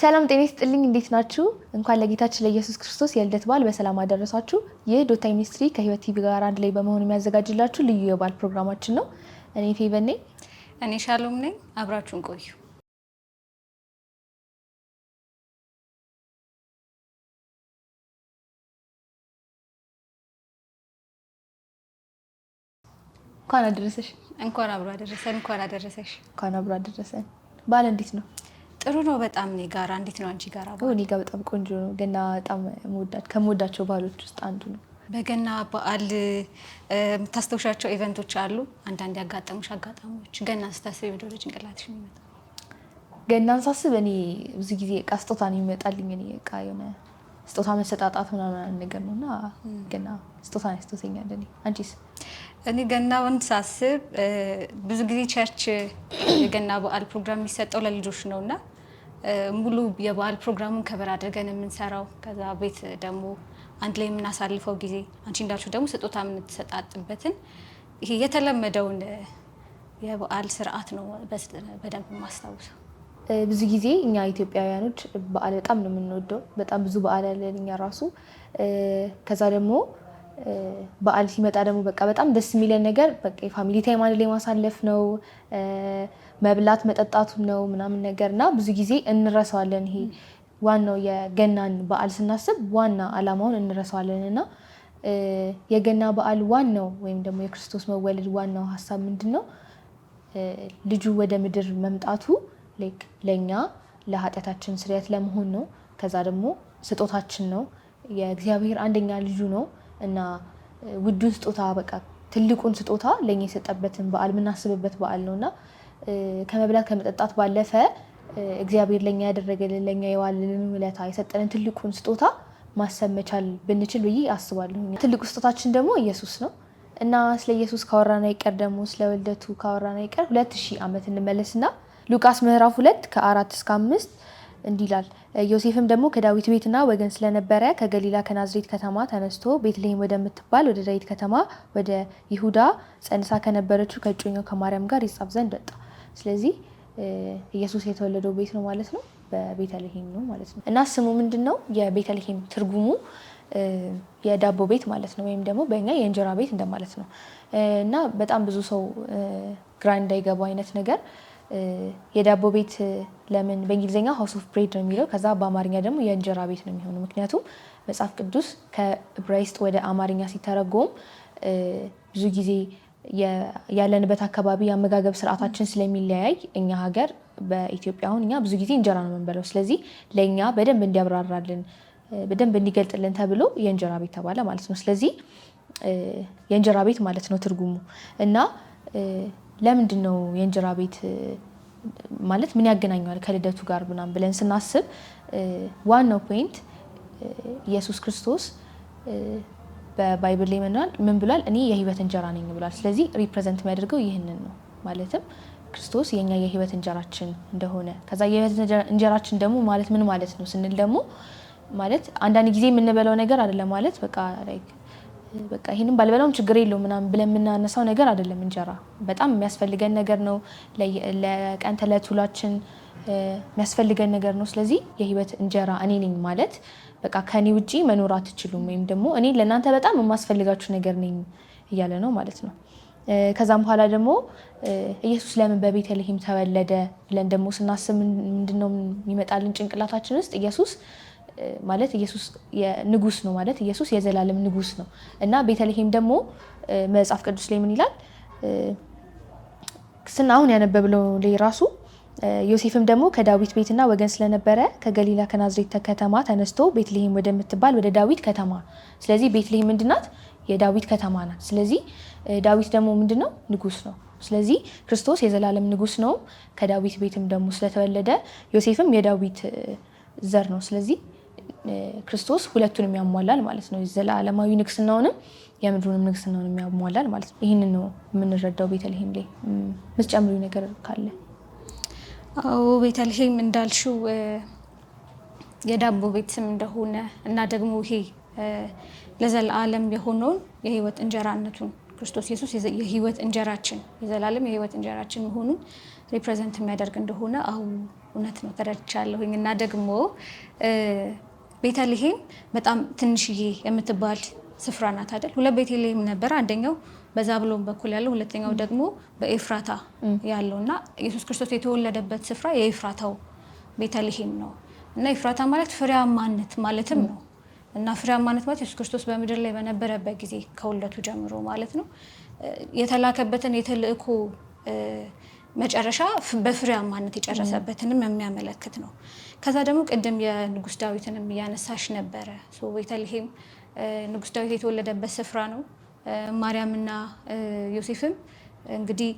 ሰላም ጤና ይስጥልኝ እንዴት ናችሁ? እንኳን ለጌታችን ለኢየሱስ ክርስቶስ የልደት በዓል በሰላም አደረሳችሁ። ይህ ዶታ ሚኒስትሪ ከህይወት ቲቪ ጋር አንድ ላይ በመሆን የሚያዘጋጅላችሁ ልዩ የበዓል ፕሮግራማችን ነው። እኔ ፌቨን ነኝ። እኔ ሻሎም ነኝ። አብራችሁን ቆዩ። እንኳን አደረሰሽ። እንኳን አብሮ አደረሰን። እንኳን አደረሰሽ። እንኳን አብሮ አደረሰን። በዓል እንዴት ነው? ጥሩ ነው በጣም። እኔ ጋራ እንዴት ነው አንቺ ጋራ? እኔ ጋር በጣም ቆንጆ ነው። ገና በጣም ከምወዳቸው በዓሎች ውስጥ አንዱ ነው። በገና በዓል የምታስታውሻቸው ኢቨንቶች አሉ? አንዳንድ ያጋጠሙሽ አጋጣሚዎች ገና ስታስቢ ወደ ጭንቅላትሽ የሚመጣ? ገናን ሳስብ እኔ ብዙ ጊዜ እቃ ስጦታ ነው የሚመጣልኝ። እኔ እቃ የሆነ ስጦታ መሰጣጣት ምናምን ነገር ነውና ገና ስጦታ ነው ያስታውሰኛል። እኔ አንቺስ? እኔ ገናውን ሳስብ ብዙ ጊዜ ቸርች የገና በዓል ፕሮግራም የሚሰጠው ለልጆች ነውና ሙሉ የበዓል ፕሮግራሙን ከበር አድርገን የምንሰራው፣ ከዛ ቤት ደግሞ አንድ ላይ የምናሳልፈው ጊዜ፣ አንቺ እንዳልሽው ደግሞ ስጦታ የምንሰጣጥበትን ይሄ የተለመደውን የበዓል ስርዓት ነው በደንብ የማስታውሰው። ብዙ ጊዜ እኛ ኢትዮጵያውያኖች በዓል በጣም ነው የምንወደው። በጣም ብዙ በዓል ያለን እኛ ራሱ። ከዛ ደግሞ በዓል ሲመጣ ደግሞ በቃ በጣም ደስ የሚለን ነገር በቃ የፋሚሊ ታይም አንድ ላይ ማሳለፍ ነው፣ መብላት መጠጣቱ ነው ምናምን ነገር እና ብዙ ጊዜ እንረሳዋለን። ይሄ ዋናው የገናን በዓል ስናስብ ዋና ዓላማውን እንረሳዋለን እና የገና በዓል ዋናው ወይም ደግሞ የክርስቶስ መወለድ ዋናው ሀሳብ ምንድን ነው? ልጁ ወደ ምድር መምጣቱ ለእኛ ለኃጢአታችን ስርየት ለመሆን ነው። ከዛ ደግሞ ስጦታችን ነው፣ የእግዚአብሔር አንደኛ ልጁ ነው እና ውዱን ስጦታ በቃ ትልቁን ስጦታ ለእኛ የሰጠበትን በዓል የምናስብበት በዓል ነው እና ከመብላት ከመጠጣት ባለፈ እግዚአብሔር ለእኛ ያደረገልን ለእኛ የዋልልን ውለታ የሰጠንን ትልቁን ስጦታ ማሰብ መቻል ብንችል ብዬ አስባለሁ። ትልቁ ስጦታችን ደግሞ ኢየሱስ ነው እና ስለ ኢየሱስ ካወራን አይቀር ደግሞ ስለ ውልደቱ ካወራን አይቀር 2000 ዓመት እንመለስና ሉቃስ ምዕራፍ 2 ከ4-5 እንዲህ ይላል። ዮሴፍም ደግሞ ከዳዊት ቤትና ወገን ስለነበረ ከገሊላ ከናዝሬት ከተማ ተነስቶ ቤተልሔም ወደምትባል ወደ ዳዊት ከተማ ወደ ይሁዳ ጸንሳ ከነበረችው ከእጮኛው ከማርያም ጋር ይጻፍ ዘንድ ወጣ። ስለዚህ ኢየሱስ የተወለደው ቤት ነው ማለት ነው፣ በቤተልሔም ነው ማለት ነው። እና ስሙ ምንድን ነው? የቤተልሔም ትርጉሙ የዳቦ ቤት ማለት ነው፣ ወይም ደግሞ በእኛ የእንጀራ ቤት እንደማለት ነው። እና በጣም ብዙ ሰው ግራ እንዳይገባው አይነት ነገር የዳቦ ቤት ለምን በእንግሊዝኛ ሃውስ ኦፍ ብሬድ ነው የሚለው፣ ከዛ በአማርኛ ደግሞ የእንጀራ ቤት ነው የሚሆነው። ምክንያቱም መጽሐፍ ቅዱስ ከዕብራይስጥ ወደ አማርኛ ሲተረጎም ብዙ ጊዜ ያለንበት አካባቢ የአመጋገብ ስርዓታችን ስለሚለያይ እኛ ሀገር በኢትዮጵያ አሁን እኛ ብዙ ጊዜ እንጀራ ነው የምንበለው። ስለዚህ ለእኛ በደንብ እንዲያብራራልን በደንብ እንዲገልጥልን ተብሎ የእንጀራ ቤት ተባለ ማለት ነው። ስለዚህ የእንጀራ ቤት ማለት ነው ትርጉሙ። እና ለምንድን ነው የእንጀራ ቤት ማለት ምን ያገናኘዋል ከልደቱ ጋር ምናምን ብለን ስናስብ ዋናው ፖይንት ኢየሱስ ክርስቶስ በባይብል ላይ ምን ብሏል? እኔ የህይወት እንጀራ ነኝ ብሏል። ስለዚህ ሪፕሬዘንት የሚያደርገው ይህንን ነው። ማለትም ክርስቶስ የኛ የህይወት እንጀራችን እንደሆነ፣ ከዛ የህይወት እንጀራችን ደግሞ ማለት ምን ማለት ነው ስንል ደግሞ ማለት አንዳንድ ጊዜ የምንበላው ነገር አይደለም ማለት በቃ ይሄንን ባልበላውም ችግር የለውም ምናምን ብለን የምናነሳው ነገር አይደለም። እንጀራ በጣም የሚያስፈልገን ነገር ነው። ለቀን ተዕለት ውሏችን የሚያስፈልገን ነገር ነው። ስለዚህ የህይወት እንጀራ እኔ ነኝ ማለት በቃ ከኔ ውጪ መኖር አትችሉም፣ ወይም ደግሞ እኔ ለእናንተ በጣም የማስፈልጋችሁ ነገር ነኝ እያለ ነው ማለት ነው። ከዛም በኋላ ደግሞ ኢየሱስ ለምን በቤተልሔም ተወለደ ብለን ደግሞ ስናስብ ምንድነው የሚመጣልን ጭንቅላታችን ውስጥ? ኢየሱስ ማለት ኢየሱስ ንጉስ ነው ማለት ኢየሱስ የዘላለም ንጉስ ነው እና ቤተልሔም ደግሞ መጽሐፍ ቅዱስ ላይ ምን ይላል? አሁን ያነበብነው ላይ ራሱ ዮሴፍም ደግሞ ከዳዊት ቤትና ወገን ስለነበረ ከገሊላ ከናዝሬት ከተማ ተነስቶ ቤተልሔም ወደምትባል ወደ ዳዊት ከተማ። ስለዚህ ቤተልሔም ምንድናት? የዳዊት ከተማ ናት። ስለዚህ ዳዊት ደግሞ ምንድነው? ንጉስ ነው። ስለዚህ ክርስቶስ የዘላለም ንጉስ ነው። ከዳዊት ቤትም ደግሞ ስለተወለደ ዮሴፍም የዳዊት ዘር ነው። ስለዚህ ክርስቶስ ሁለቱንም ያሟላል ማለት ነው። የዘላለማዊ ንግስናውንም የምድሩንም ንግስናውንም ያሟላል ማለት ነው። ይህንን ነው የምንረዳው ቤተልሔም ላይ። ምትጨምሪው ነገር ካለ? አዎ ቤተልሔም እንዳልሽው የዳቦ ቤት ስም እንደሆነ እና ደግሞ ይሄ ለዘላለም የሆነውን የህይወት እንጀራነቱን ክርስቶስ ኢየሱስ የህይወት እንጀራችን የዘላለም የህይወት እንጀራችን መሆኑን ሪፕሬዘንት የሚያደርግ እንደሆነ እውነት ነው ተረድቻለሁኝ። እና ደግሞ ቤተልሔም በጣም ትንሽዬ የምትባል ስፍራ ናት አይደል? ሁለት ቤተልሔም ነበረ። አንደኛው በዛብሎን በኩል ያለው፣ ሁለተኛው ደግሞ በኤፍራታ ያለው እና ኢየሱስ ክርስቶስ የተወለደበት ስፍራ የኤፍራታው ቤተልሔም ነው። እና ኤፍራታ ማለት ፍሬያማነት ማለትም ነው። እና ፍሬያማነት ማለት ኢየሱስ ክርስቶስ በምድር ላይ በነበረበት ጊዜ ከውልደቱ ጀምሮ ማለት ነው የተላከበትን የተልእኮ መጨረሻ በፍሬያማነት የጨረሰበትንም የሚያመለክት ነው። ከዛ ደግሞ ቅድም የንጉስ ዳዊትንም እያነሳሽ ነበረ። ቤተልሔም ንጉስ ዳዊት የተወለደበት ስፍራ ነው። ማርያምና ዮሴፍም እንግዲህ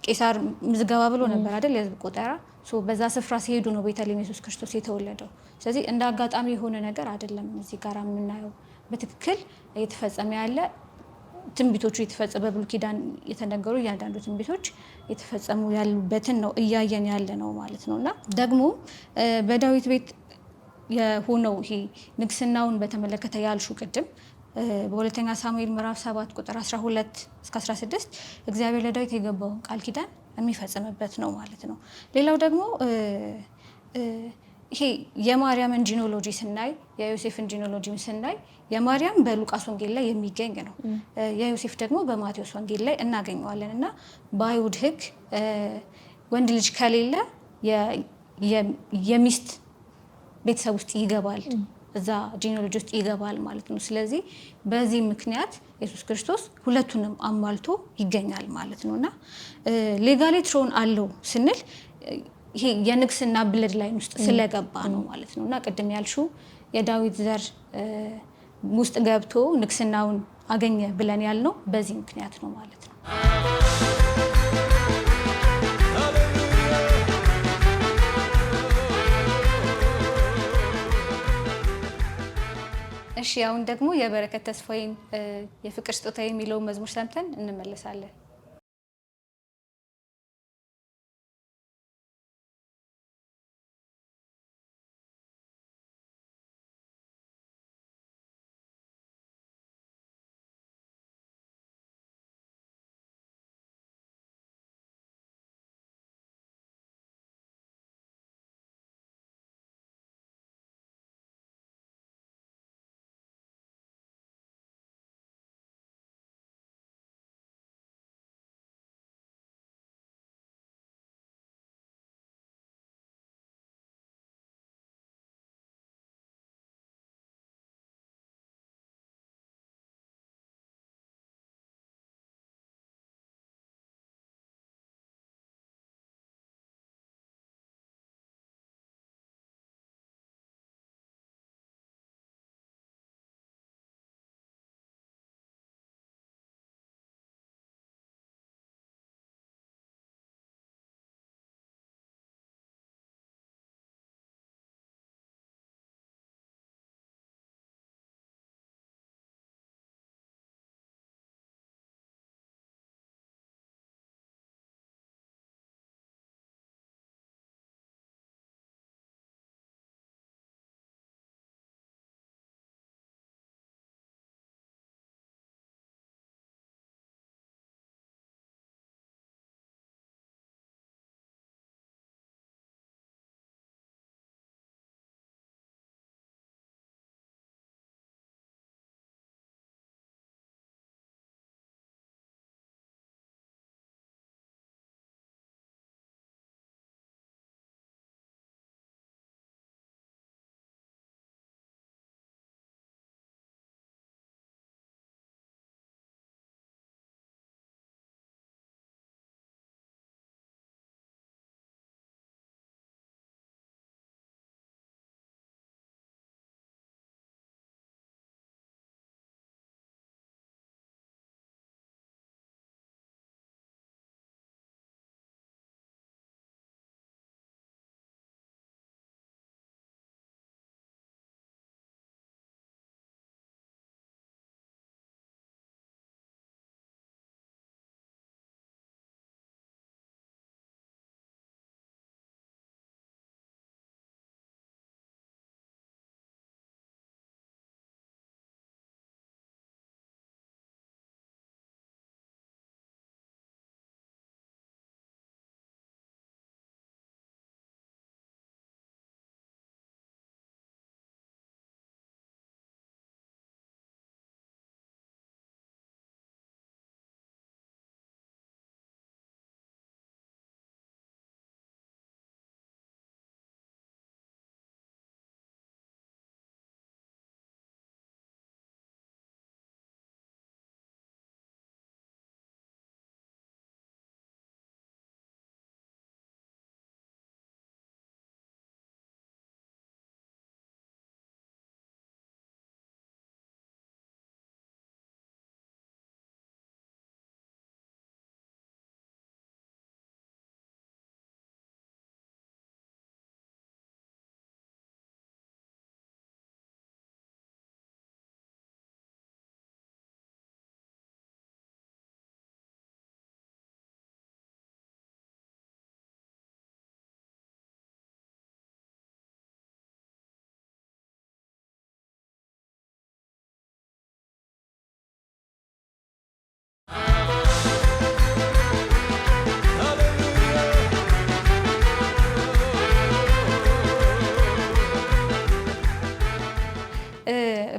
ቄሳር ምዝገባ ብሎ ነበር አይደል? የህዝብ ቆጠራ። በዛ ስፍራ ሲሄዱ ነው ቤተልሔም ኢየሱስ ክርስቶስ የተወለደው። ስለዚህ እንደ አጋጣሚ የሆነ ነገር አይደለም። እዚህ ጋር የምናየው በትክክል እየተፈጸመ ያለ ትንቢቶቹ የተፈጸመ በብሉይ ኪዳን የተነገሩ እያንዳንዱ ትንቢቶች የተፈጸሙ ያሉበትን ነው እያየን ያለ ነው ማለት ነው። እና ደግሞ በዳዊት ቤት የሆነው ይሄ ንግስናውን በተመለከተ ያልሹ ቅድም በሁለተኛ ሳሙኤል ምዕራፍ 7 ቁጥር 12 እስከ 16 እግዚአብሔር ለዳዊት የገባውን ቃል ኪዳን የሚፈጽምበት ነው ማለት ነው። ሌላው ደግሞ ይሄ የማርያምን ጂኖሎጂ ስናይ የዮሴፍን ጂኖሎጂ ስናይ የማርያም በሉቃስ ወንጌል ላይ የሚገኝ ነው። የዮሴፍ ደግሞ በማቴዎስ ወንጌል ላይ እናገኘዋለን። እና በአይሁድ ሕግ ወንድ ልጅ ከሌለ የሚስት ቤተሰብ ውስጥ ይገባል፣ እዛ ጂኖሎጂ ውስጥ ይገባል ማለት ነው። ስለዚህ በዚህ ምክንያት ኢየሱስ ክርስቶስ ሁለቱንም አሟልቶ ይገኛል ማለት ነው። እና ሌጋሊ ትሮን አለው ስንል ይሄ የንግስና ብለድ ላይን ውስጥ ስለገባ ነው ማለት ነው። እና ቅድም ያልሽው የዳዊት ዘር ውስጥ ገብቶ ንግስናውን አገኘ ብለን ያልነው በዚህ ምክንያት ነው ማለት ነው። እሺ አሁን ደግሞ የበረከት ተስፋዬን የፍቅር ስጦታ የሚለውን መዝሙር ሰምተን እንመለሳለን።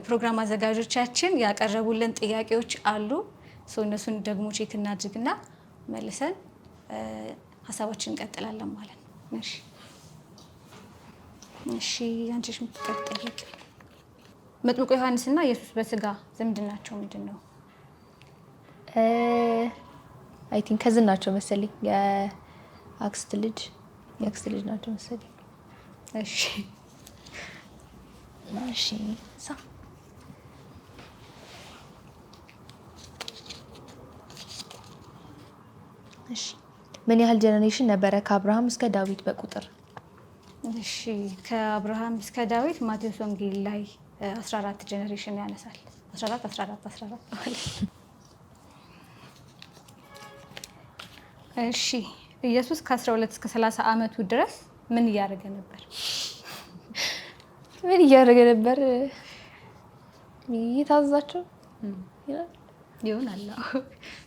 ፕሮግራም አዘጋጆቻችን ያቀረቡልን ጥያቄዎች አሉ። እነሱን ደግሞ ቼክ እናድርግና መልሰን ሀሳባችን እንቀጥላለን ማለት ነው። እሺ አንቺሽ የምትቀጥይው መጥምቁ ዮሐንስና ኢየሱስ በስጋ ዝምድናቸው ምንድን ነው? አይ ቲንክ ከዝን ናቸው መሰለኝ። የአክስት ልጅ ናቸው መሰለኝ። እሺ ምን ያህል ጀነሬሽን ነበረ ከአብርሃም እስከ ዳዊት በቁጥር? እሺ ከአብርሃም እስከ ዳዊት ማቴዎስ ወንጌል ላይ 14 ጀነሬሽን ያነሳል። 14 እሺ ኢየሱስ ከ12 እስከ 30 ዓመቱ ድረስ ምን እያደረገ ነበር? ይታዘዛቸው ይሆናል።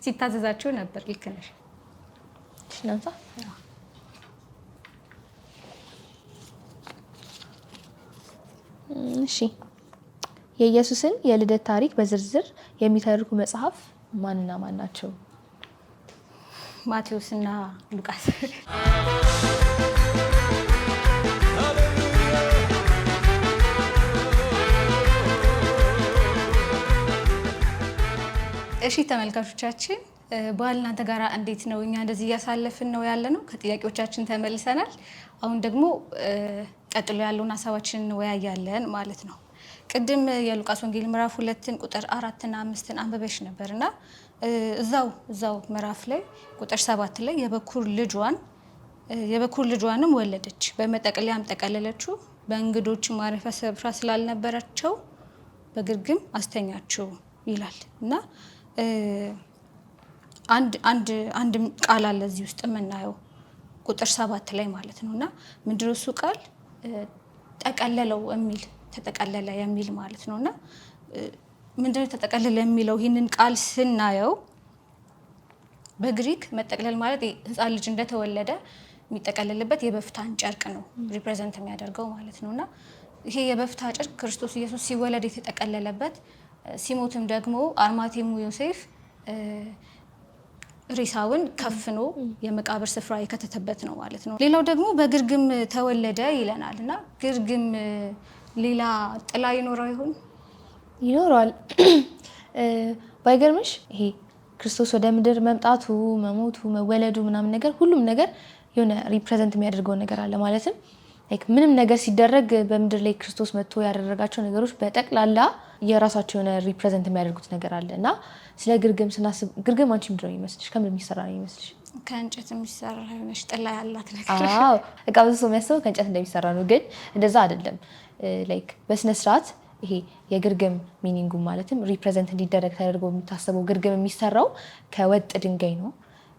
ሲታዘዛቸው ነበር። ልክ ነሽ። እሺ የኢየሱስን የልደት ታሪክ በዝርዝር የሚተርኩ መጽሐፍ ማንና ማን ናቸው? ማቴዎስ እና ሉቃስ። እሺ ተመልካቾቻችን በዓል እናንተ ጋር እንዴት ነው? እኛ እንደዚህ እያሳለፍን ነው ያለ ነው። ከጥያቄዎቻችን ተመልሰናል። አሁን ደግሞ ቀጥሎ ያለውን ሀሳባችንን እንወያያለን ማለት ነው። ቅድም የሉቃስ ወንጌል ምዕራፍ 2 ቁጥር 4 እና 5 አንብበሽ ነበርና እዛው ምዕራፍ ላይ ቁጥር 7 ላይ የበኩር ልጇንም ወለደች፣ በመጠቅለያም ጠቀለለችው፣ በእንግዶች ማረፊያ ስፍራ ስላልነበራቸው በግርግም አስተኛችው ይላል እና አንድ ቃል አለ እዚህ ውስጥ የምናየው ቁጥር 7 ላይ ማለት ነው። እና ምንድነው እሱ ቃል? ጠቀለለው የሚል ተጠቀለለ የሚል ማለት ነው። እና ምንድነው ተጠቀለለ የሚለው? ይህንን ቃል ስናየው በግሪክ መጠቅለል ማለት ሕፃን ልጅ እንደተወለደ የሚጠቀለልበት የበፍታን ጨርቅ ነው ሪፕሬዘንት የሚያደርገው ማለት ነው። እና ይሄ የበፍታ ጨርቅ ክርስቶስ ኢየሱስ ሲወለድ የተጠቀለለበት፣ ሲሞትም ደግሞ አርማቴሙ ዮሴፍ ሬሳውን ከፍኖ የመቃብር ስፍራ የከተተበት ነው ማለት ነው። ሌላው ደግሞ በግርግም ተወለደ ይለናል እና ግርግም ሌላ ጥላ ይኖረው ይሆን? ይኖረዋል። ባይገርምሽ ይሄ ክርስቶስ ወደ ምድር መምጣቱ፣ መሞቱ፣ መወለዱ ምናምን ነገር ሁሉም ነገር የሆነ ሪፕሬዘንት የሚያደርገው ነገር አለ። ማለትም ምንም ነገር ሲደረግ በምድር ላይ ክርስቶስ መጥቶ ያደረጋቸው ነገሮች በጠቅላላ የራሳቸው የሆነ ሪፕሬዘንት የሚያደርጉት ነገር አለ እና ስለ ግርግም ስናስብ ግርግም አንቺ ምንድን ነው የሚመስልሽ? ከምን የሚሰራ ነው የሚመስልሽ? ከእንጨት የሚሰራ የሆነች ጥላ ያላት ነገር። አዎ በቃ ብዙ ሰው የሚያስበው ከእንጨት እንደሚሰራ ነው፣ ግን እንደዛ አይደለም። በስነ ስርዓት ይሄ የግርግም ሚኒንጉ ማለትም ሪፕሬዘንት እንዲደረግ ተደርጎ የሚታሰበው ግርግም የሚሰራው ከወጥ ድንጋይ ነው።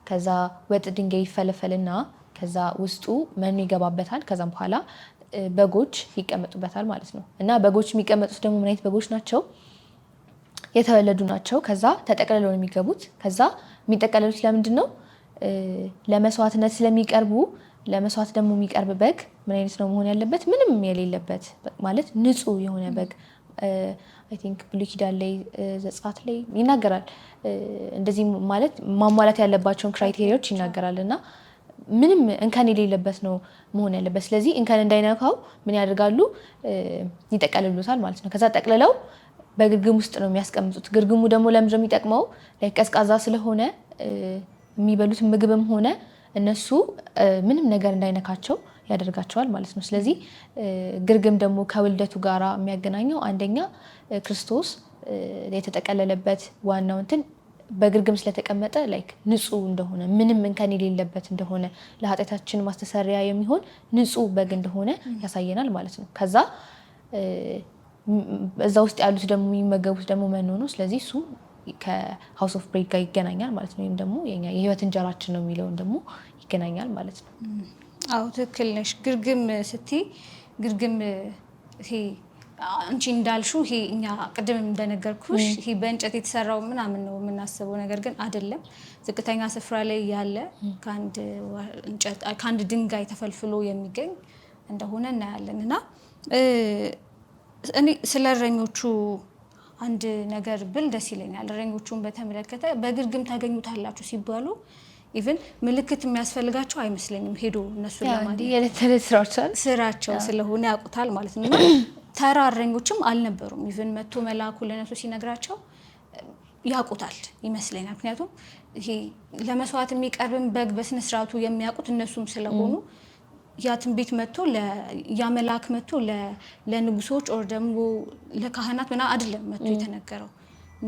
ከዛ ወጥ ድንጋይ ይፈለፈልና ከዛ ውስጡ መኖ ይገባበታል። ከዛም በኋላ በጎች ይቀመጡበታል ማለት ነው። እና በጎች የሚቀመጡት ደግሞ ምን አይነት በጎች ናቸው? የተወለዱ ናቸው። ከዛ ተጠቅልለው ነው የሚገቡት። ከዛ የሚጠቀለሉት ለምንድን ነው? ለመስዋዕትነት ስለሚቀርቡ። ለመስዋዕት ደግሞ የሚቀርብ በግ ምን አይነት ነው መሆን ያለበት? ምንም የሌለበት ማለት ንጹህ የሆነ በግ። አይ ቲንክ ብሉይ ኪዳን ላይ ዘጸአት ላይ ይናገራል። እንደዚህ ማለት ማሟላት ያለባቸውን ክራይቴሪያዎች ይናገራል እና ምንም እንከን የሌለበት ነው መሆን ያለበት። ስለዚህ እንከን እንዳይነካው ምን ያደርጋሉ? ይጠቀልሉታል ማለት ነው። ከዛ ጠቅልለው በግርግም ውስጥ ነው የሚያስቀምጡት። ግርግሙ ደግሞ ለምንድን ነው የሚጠቅመው? ቀዝቃዛ ስለሆነ የሚበሉት ምግብም ሆነ እነሱ ምንም ነገር እንዳይነካቸው ያደርጋቸዋል ማለት ነው። ስለዚህ ግርግም ደግሞ ከውልደቱ ጋራ የሚያገናኘው አንደኛ ክርስቶስ የተጠቀለለበት ዋናው እንትን በግርግም ስለተቀመጠ ንጹህ እንደሆነ ምንም እንከን የሌለበት እንደሆነ ለኃጢአታችን ማስተሰሪያ የሚሆን ንጹህ በግ እንደሆነ ያሳየናል ማለት ነው። ከዛ እዛ ውስጥ ያሉት ደግሞ የሚመገቡት ደግሞ መኖ ነው። ስለዚህ እሱ ከሃውስ ኦፍ ብሬድ ጋር ይገናኛል ማለት ነው። ወይም ደግሞ የህይወት እንጀራችን ነው የሚለውን ደግሞ ይገናኛል ማለት ነው። አዎ ትክክል ነሽ። ግርግም ስትይ ግርግም ይሄ አንቺ እንዳልሽው ይሄ እኛ ቅድም እንደነገርኩሽ ይሄ በእንጨት የተሰራው ምናምን ነው የምናስበው፣ ነገር ግን አይደለም። ዝቅተኛ ስፍራ ላይ ያለ ከአንድ ድንጋይ ተፈልፍሎ የሚገኝ እንደሆነ እናያለን። እና እኔ ስለ እረኞቹ አንድ ነገር ብል ደስ ይለኛል። እረኞቹን በተመለከተ በግርግም ታገኙታላችሁ ሲባሉ ኢቭን ምልክት የሚያስፈልጋቸው አይመስለኝም። ሄዶ እነሱ ስራቸው ስለሆነ ያውቁታል ማለት ነው። ተራ እረኞችም አልነበሩም። ኢቭን መጥቶ መልአኩ ለነሱ ሲነግራቸው ያውቁታል ይመስለኛል። ምክንያቱም ይሄ ለመስዋዕት የሚቀርብን በግ በስነ ስርዓቱ የሚያውቁት እነሱም ስለሆኑ ያ ትንቢት መጥቶ ያ መልአክ መጥቶ ለንጉሶች ኦር ደግሞ ለካህናት ምናምን አይደለም መጥቶ የተነገረው፣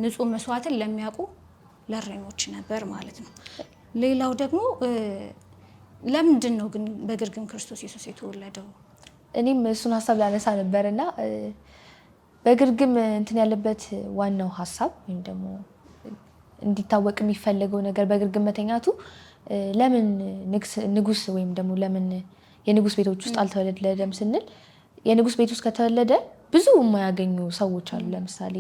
ንጹህ መስዋዕትን ለሚያውቁ ለእረኞች ነበር ማለት ነው። ሌላው ደግሞ ለምንድን ነው ግን በግርግም ክርስቶስ ኢየሱስ የተወለደው? እኔም እሱን ሀሳብ ላነሳ ነበርና በግርግም እንትን ያለበት ዋናው ሀሳብ ወይም ደግሞ እንዲታወቅ የሚፈለገው ነገር በግርግም መተኛቱ ለምን ንጉስ ወይም ደግሞ ለምን የንጉስ ቤቶች ውስጥ አልተወለደም ስንል የንጉስ ቤት ውስጥ ከተወለደ ብዙ የማያገኙ ሰዎች አሉ። ለምሳሌ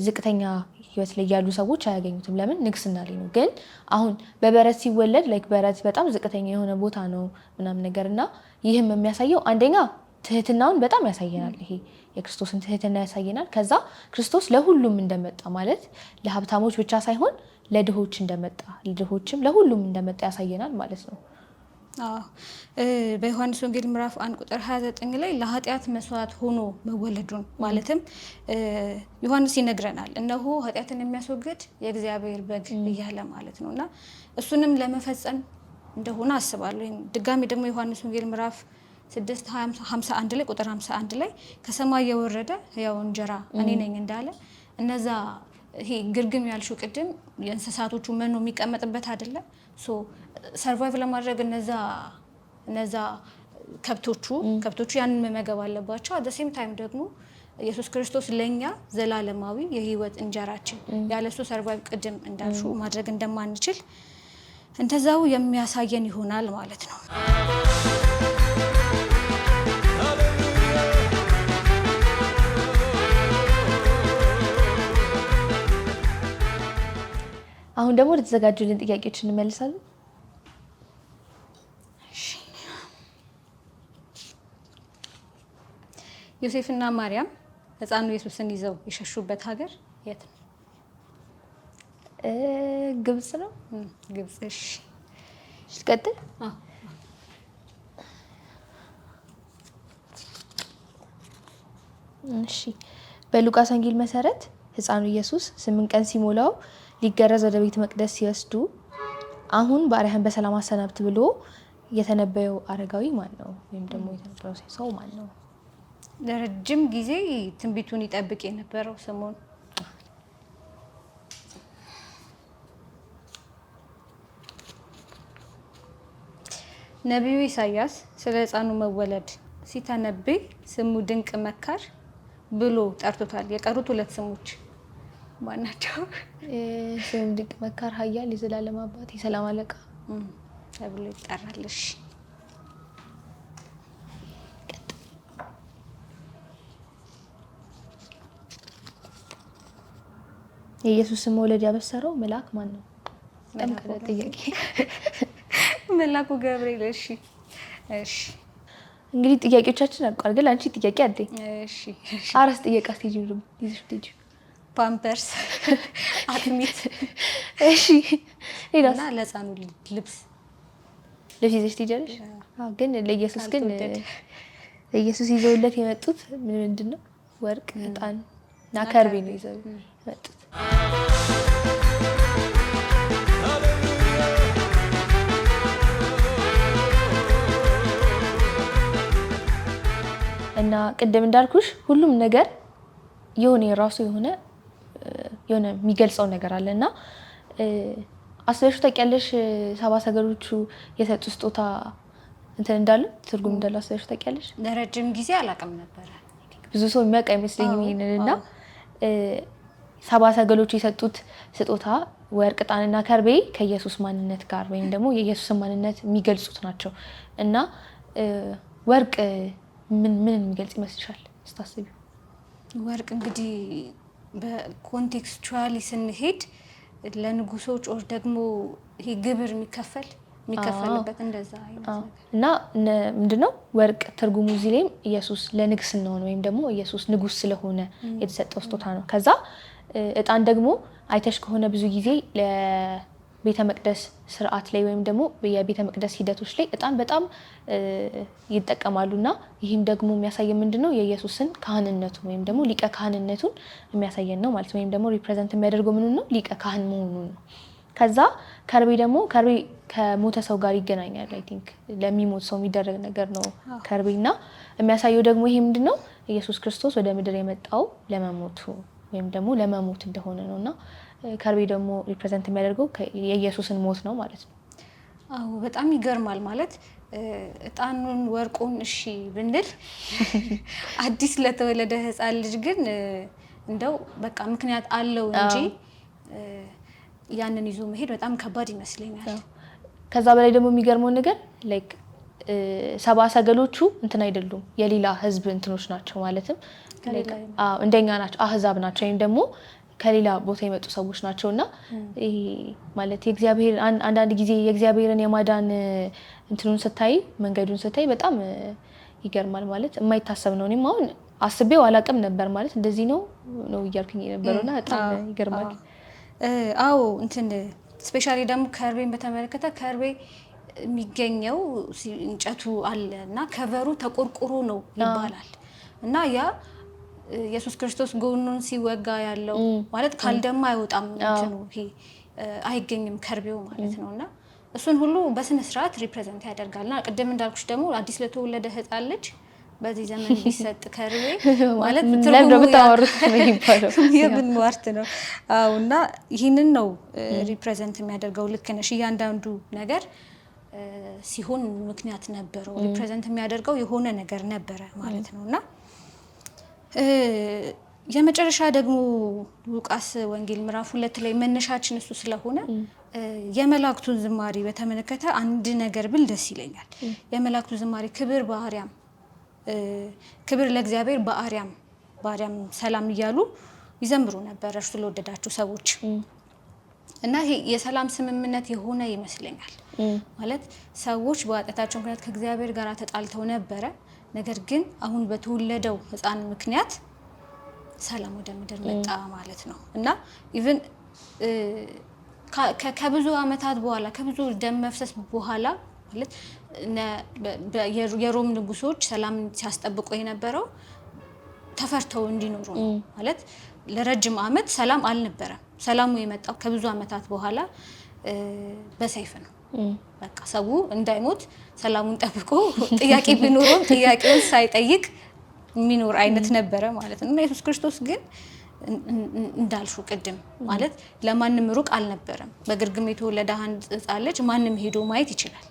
ዝቅተኛ ህይወት ላይ ያሉ ሰዎች አያገኙትም። ለምን? ንግስና ላይ ነው። ግን አሁን በበረት ሲወለድ ላይክ በረት በጣም ዝቅተኛ የሆነ ቦታ ነው ምናምን ነገርና ይህም የሚያሳየው አንደኛ ትህትናውን በጣም ያሳየናል። ይሄ የክርስቶስን ትህትና ያሳየናል። ከዛ ክርስቶስ ለሁሉም እንደመጣ ማለት ለሀብታሞች ብቻ ሳይሆን ለድሆች እንደመጣ ለድሆችም ለሁሉም እንደመጣ ያሳየናል ማለት ነው። በዮሐንስ ወንጌል ምዕራፍ 1 ቁጥር 29 ላይ ለኃጢአት መስዋዕት ሆኖ መወለዱን ማለትም ዮሐንስ ይነግረናል። እነሆ ኃጢአትን የሚያስወግድ የእግዚአብሔር በግ እያለ ማለት ነው። እና እሱንም ለመፈጸም እንደሆነ አስባለሁ። ድጋሚ ደግሞ ዮሐንስ ወንጌል ምዕራፍ 6:51 ላይ ቁጥር 51 ላይ ከሰማይ የወረደ ሕያው እንጀራ እኔ ነኝ እንዳለ እነዛ ይሄ ግርግም ያልሽው ቅድም የእንስሳቶቹ መኖ የሚቀመጥበት አይደለም። ሰርቫይቭ ለማድረግ እነዛ ከብቶቹ ያንን መመገብ አለባቸው። አት ዘ ሴም ታይም ደግሞ ኢየሱስ ክርስቶስ ለኛ ዘላለማዊ የህይወት እንጀራችን ያለሱ ሰርቫይቭ ቅድም እንዳልሽው ማድረግ እንደማንችል እንደዛው የሚያሳየን ይሆናል ማለት ነው። አሁን ደግሞ ለተዘጋጁልን ጥያቄዎች እንመልሳለን። ዮሴፍና ማርያም ህፃኑ ኢየሱስን ይዘው የሸሹበት ሀገር የት ነው? ግብጽ ነው። ግብጽ። እሺ ልቀጥል? እሺ። በሉቃስ ወንጌል መሰረት ህፃኑ ኢየሱስ 8 ቀን ሲሞላው ሊገረዝ ወደ ቤተ መቅደስ ሲወስዱ አሁን ባሪያህን በሰላም አሰናብት ብሎ የተነበየው አረጋዊ ማን ነው? ወይም ደግሞ የተነበየው ሰው ማን ነው? ለረጅም ጊዜ ትንቢቱን ይጠብቅ የነበረው ስሙን ነቢዩ ኢሳያስ ስለ ህፃኑ መወለድ ሲተነብይ ስሙ ድንቅ መካር ብሎ ጠርቶታል። የቀሩት 2 ስሞች ማናቸው? ስሙ ድንቅ መካር፣ ኃያል፣ የዘላለም አባት፣ የሰላም አለቃ ተብሎ ይጠራልሽ። የኢየሱስን መውለድ ያበሰረው መልአክ ማን ነው? ጥያቄ መልአኩ ገብርኤል። እሺ እሺ። እንግዲህ ጥያቄዎቻችን አልቋል፣ ግን አንቺ ጥያቄ አለኝ። እሺ። አራስ ጥያቄ ይዘሽ ፓምፐርስ፣ አጥሚት። እሺ። ሌላስ? እና ለህፃኑ ልብስ ይዘሽ ትሄጃለሽ? ግን ለኢየሱስ ግን ለኢየሱስ ይዘውለት የመጡት ምንድን ነው? ወርቅ፣ ዕጣን እና ከርቤ ነው ይዘው የመጡት። እና ቅድም እንዳልኩሽ ሁሉም ነገር የሆነ የራሱ የሆነ የሚገልጸው ነገር አለ እና አስበሽው ታውቂያለሽ? 7 ሰገሎቹ የሰጡ ስጦታ እንትን እንዳሉ ትርጉም እንዳለው አስበሽው ታውቂያለሽ? ለረጅም ጊዜ አላውቅም ነበረ። ብዙ ሰው የሚያውቅ አይመስለኝም ይሄንን። እና 7 ሰገሎቹ የሰጡት ስጦታ ወርቅ፣ ዕጣንና ከርቤ ከኢየሱስ ማንነት ጋር ወይም ደግሞ የኢየሱስን ማንነት የሚገልጹት ናቸው። እና ወርቅ ምን የሚገልጽ ይመስልሻል ስታስቢው? ወርቅ እንግዲህ በኮንቴክስቹዋሊ ስንሄድ ለንጉሶች ኦር ደግሞ ይሄ ግብር የሚከፈል የሚከፈልበት እንደዛ አይነት ነገር እና ምንድነው ወርቅ ትርጉሙ እዚህ ላይም ኢየሱስ ለንግስናው ነው ወይም ደግሞ ኢየሱስ ንጉስ ስለሆነ የተሰጠው ስጦታ ነው። ከዛ እጣን ደግሞ አይተሽ ከሆነ ብዙ ጊዜ ለቤተ መቅደስ ስርዓት ላይ ወይም ደግሞ የቤተ መቅደስ ሂደቶች ላይ እጣን በጣም ይጠቀማሉና ይህም ደግሞ የሚያሳየን ምንድነው የኢየሱስን ካህንነቱን ወይም ደግሞ ሊቀ ካህንነቱን የሚያሳየን ነው ማለት ነው። ወይም ደግሞ ሪፕሬዘንት የሚያደርገው ምኑን ነው? ሊቀ ካህን መሆኑን ነው። ከዛ ከርቤ ደግሞ ከርቤ ከሞተ ሰው ጋር ይገናኛል። አይ ቲንክ ለሚሞት ሰው የሚደረግ ነገር ነው ከርቤና የሚያሳየው ደግሞ ይሄ ምንድነው ኢየሱስ ክርስቶስ ወደ ምድር የመጣው ለመሞቱ ወይም ደግሞ ለመሞት እንደሆነ ነውና ከርቤ ደግሞ ሪፕሬዘንት የሚያደርገው የኢየሱስን ሞት ነው ማለት ነው። አዎ በጣም ይገርማል። ማለት እጣኑን ወርቁን እሺ ብንል አዲስ ለተወለደ ህፃን ልጅ ግን እንደው በቃ ምክንያት አለው እንጂ ያንን ይዞ መሄድ በጣም ከባድ ይመስለኛል። ከዛ በላይ ደግሞ የሚገርመው ነገር ላይክ ሰባ ሰገሎቹ እንትን አይደሉም የሌላ ህዝብ እንትኖች ናቸው ማለትም እንደኛ ናቸው አህዛብ ናቸው ወይም ደግሞ ከሌላ ቦታ የመጡ ሰዎች ናቸውና ይሄ ማለት የእግዚአብሔር አንዳንድ ጊዜ የእግዚአብሔርን የማዳን እንትኑን ስታይ መንገዱን ስታይ በጣም ይገርማል። ማለት የማይታሰብ ነው። እኔም አሁን አስቤው አላቅም ነበር ማለት እንደዚህ ነው እያልኩኝ የነበረውና በጣም ይገርማል። አዎ እንትን ስፔሻሊ ደግሞ ከርቤን በተመለከተ ከርቤ የሚገኘው እንጨቱ አለ እና ከቨሩ ተቆርቁሮ ነው ይባላል እና ያ ኢየሱስ ክርስቶስ ጎኑን ሲወጋ ያለው ማለት ካልደማ አይወጣም እንትኑ ይሄ አይገኝም ከርቤው ማለት ነውና እሱን ሁሉ በስነ ስርዓት ሪፕሬዘንት ያደርጋልና ቅድም እንዳልኩሽ ደግሞ አዲስ ለተወለደ ህፃን ልጅ በዚህ ዘመን ቢሰጥ ከርቤ ማለት ትርጉሙ የምንዋርት ነው። አውና ይህንን ነው ሪፕሬዘንት የሚያደርገው። ልክ ነሽ። እያንዳንዱ ነገር ሲሆን ምክንያት ነበረው። ሪፕሬዘንት የሚያደርገው የሆነ ነገር ነበረ ማለት ነውና የመጨረሻ ደግሞ ሉቃስ ወንጌል ምዕራፍ 2 ላይ መነሻችን እሱ ስለሆነ የመላእክቱን ዝማሬ በተመለከተ አንድ ነገር ብል ደስ ይለኛል። የመላእክቱ ዝማሬ ክብር በአርያም ክብር ለእግዚአብሔር በአርያም ሰላም እያሉ ይዘምሩ ነበር እርሱ ለወደዳቸው ሰዎች እና ይሄ የሰላም ስምምነት የሆነ ይመስለኛል። ማለት ሰዎች በኃጢአታቸው ምክንያት ከእግዚአብሔር ጋር ተጣልተው ነበረ። ነገር ግን አሁን በተወለደው ህፃን ምክንያት ሰላም ወደ ምድር መጣ ማለት ነው እና ኢቭን ከብዙ አመታት በኋላ ከብዙ ደም መፍሰስ በኋላ ማለት የሮም ንጉሶች ሰላም ሲያስጠብቁ የነበረው ተፈርተው እንዲኖሩ ነው። ማለት ለረጅም አመት ሰላም አልነበረም። ሰላሙ የመጣው ከብዙ አመታት በኋላ በሰይፍ ነው። በቃ ሰው እንዳይሞት ሰላሙን ጠብቆ ጥያቄ ቢኖርም ጥያቄውን ሳይጠይቅ የሚኖር አይነት ነበረ ማለት ነው። ኢየሱስ ክርስቶስ ግን እንዳልሹ ቅድም ማለት ለማንም ሩቅ አልነበረም። በግርግም የተወለደ አንድ ህፃን ልጅ ማንም ሄዶ ማየት ይችላል።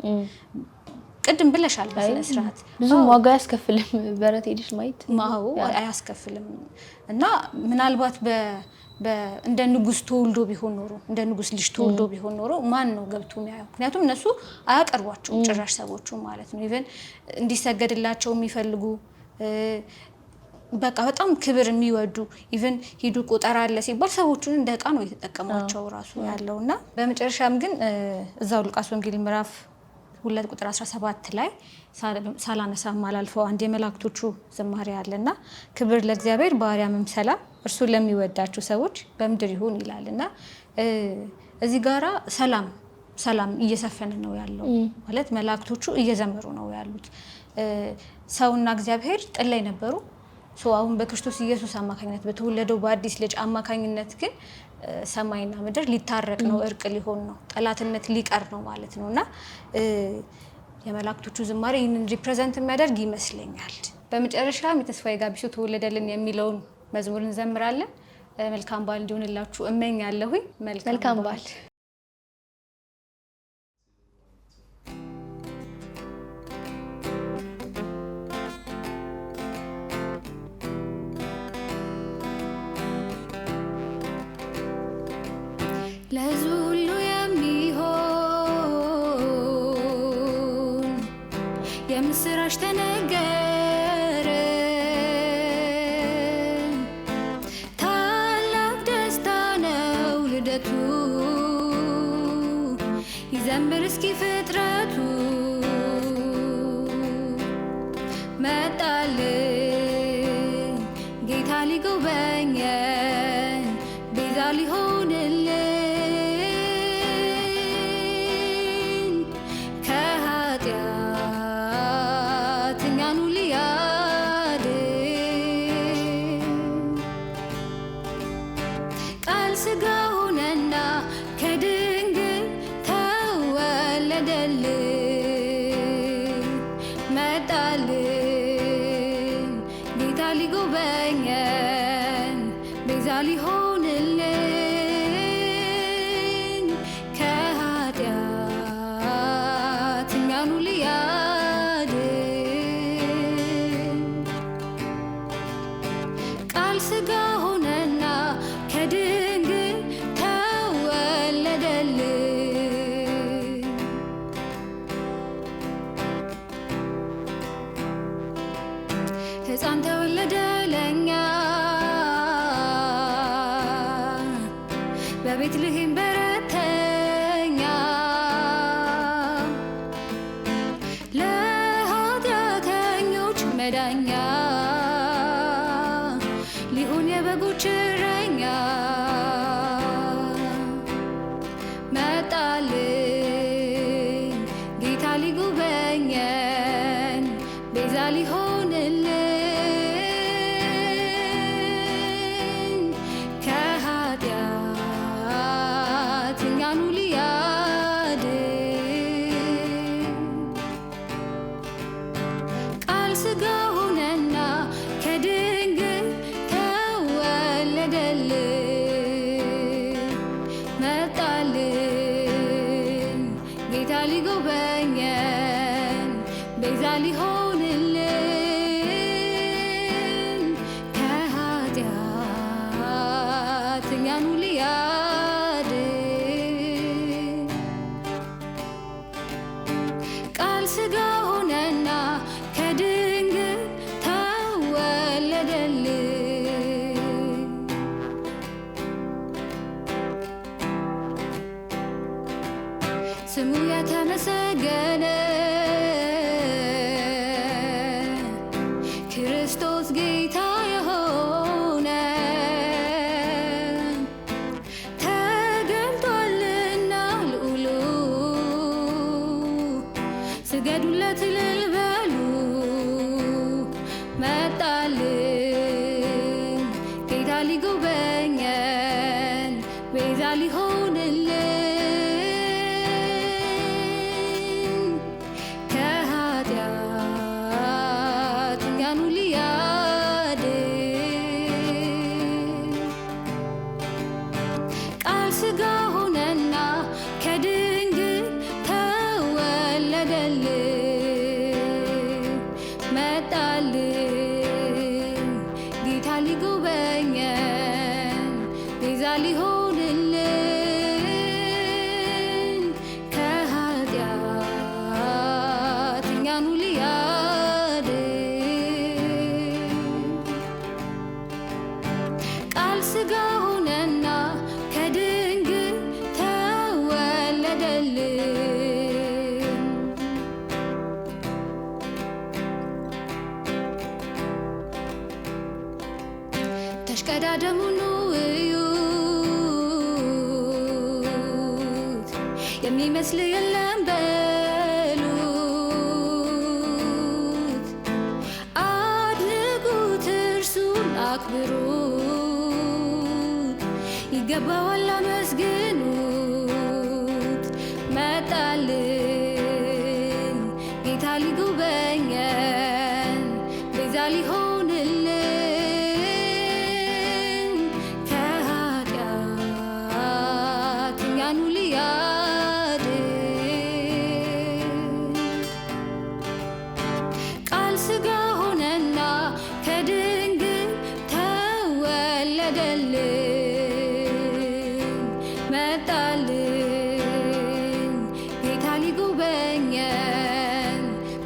ቅድም ብለሻል በስነ ስርዓት ብዙ ዋጋ ያስከፍልም በረት ሄድሽ ማየት ማው አያስከፍልም እና ምናልባት እንደ ንጉስ ተወልዶ ቢሆን ኖሮ እንደ ንጉስ ልጅ ተወልዶ ቢሆን ኖሮ ማን ነው ገብቶ የሚያየው? ምክንያቱም እነሱ አያቀርቧቸው ጭራሽ ሰዎቹ ማለት ነው። ኢቭን እንዲሰገድላቸው የሚፈልጉ በቃ በጣም ክብር የሚወዱ ኢቭን ሂዱ ቁጠራ አለ ሲባል ሰዎቹን እንደ ዕቃ ነው የተጠቀሟቸው ራሱ ያለውና በመጨረሻም ግን እዛው ሉቃስ ወንጌል ምዕራፍ 2 ቁጥር 17 ላይ ሳላነሳ ማላልፈው አንድ የመላእክቶቹ ዝማሬ አለና ክብር ለእግዚአብሔር በአርያምም ሰላም እርሱ ለሚወዳቸው ሰዎች በምድር ይሁን ይላልና እዚህ ጋራ ሰላም እየሰፈነ ነው ያለው ማለት መላእክቶቹ እየዘመሩ ነው ያሉት። ሰውና እግዚአብሔር ጥል ላይ ነበሩ። አሁን በክርስቶስ ኢየሱስ አማካኝነት በተወለደው በአዲስ ልጅ አማካኝነት ግን ሰማይና ምድር ሊታረቅ ነው፣ እርቅ ሊሆን ነው፣ ጠላትነት ሊቀር ነው ማለት ነውና የመላእክቶቹ ዝማሬ ይህንን ሪፕሬዘንት የሚያደርግ ይመስለኛል። በመጨረሻም የተስፋዬ ጋቢሶ ተወለደልን የሚለውን መዝሙር እንዘምራለን። መልካም በዓል እንዲሆንላችሁ እመኛለሁኝ። መልካም በዓል። ለሕዝቡ ሁሉ የሚሆን የምስራች ተነገረ። ታላቅ ደስታ ነው ልደቱ ይዘምር እስኪ ፍጥረቱ መጣልን ጌታ ሊጎበኘን ቤዛ ሊሆንልን ከኃጢአት እኛኑ ሊያድን ቃል ሥጋ ሆነና ከድንግል ተወለደልን መጣልን ጌታ ሊጎበኘን ቤዛ ሊሆንልን ከኃጢአት እኛኑ ሊያድን ቃል ሥጋ ሆነና ከድንግል ተወለደልን ሕፃን ተወለደ ለኛ በቤትልሔም በረተኛ ለኃጢአተኞች መዳኛ ሊሆን የበጎች እረኛ መጣልን ጌታ ሊጎበኘን ቤዛ ሊሆንልን ከኃጢአት እኛኑ ሊያድን ቃል ሥጋ ሆነና ከድንግል ተወለደልን መጣልን ጌታ ሊጎበኘን ቤዛ ሊሆንልን ከኃጢአት እኛኑ ሊያድን ቃል ሥጋ ሆነና ከድንግል ተወለደልን ስሙ የተመሰገነ ክርስቶስ ጌታ የሆነ ተገልጧልና ልዑሉ ስገዱለት እልል በሉ መጣልን ጌታ ሊጎበኘን ቤዛ ሊሆንልን ከኃጢአት እኛኑ ሊያድን ቃል ሥጋ ሆነና ከድንግል ተወለደልን መጣልን ጌታ ሊጎበኘን ቤዛ ሊሆንልን ከኃጢአት እኛኑ ሊያድን ቃል ሥጋ ሆነና ከድንግል ተወለደልን ተሽቀዳደሙ ኑ እዩት የሚመስል የለም በሉት አድንቁት እርሱን አክብሩት ይገባዋል አመስግኑት መጣልን ጌታ ሊጎበኘን ቤዛ ሊሆንልን ከኃጢአት እኛኑ ሊያድን ቃል ሥጋ ሆነና ከድንግል ተወለደልን መጣልን ጌታ ሊጎበኘን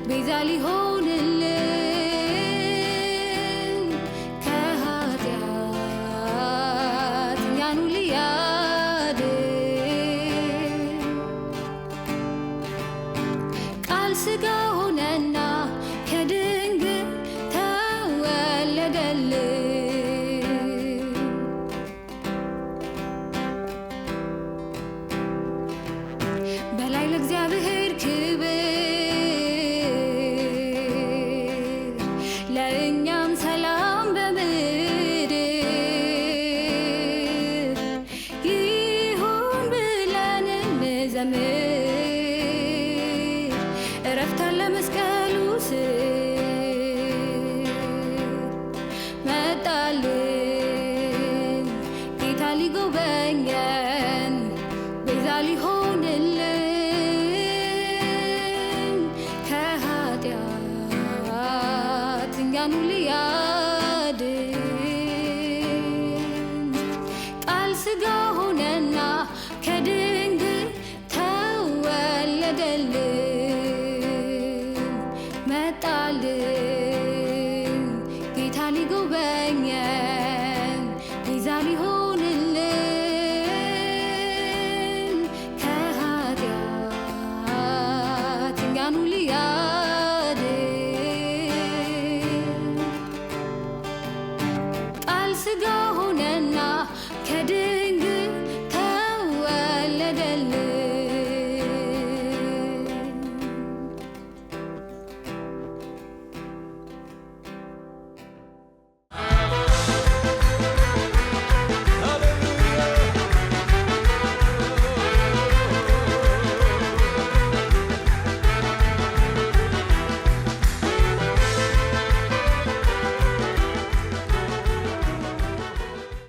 ቤዛ ሊሆንልን ከኃጢአት እኛኑ ሊያድን ለምድር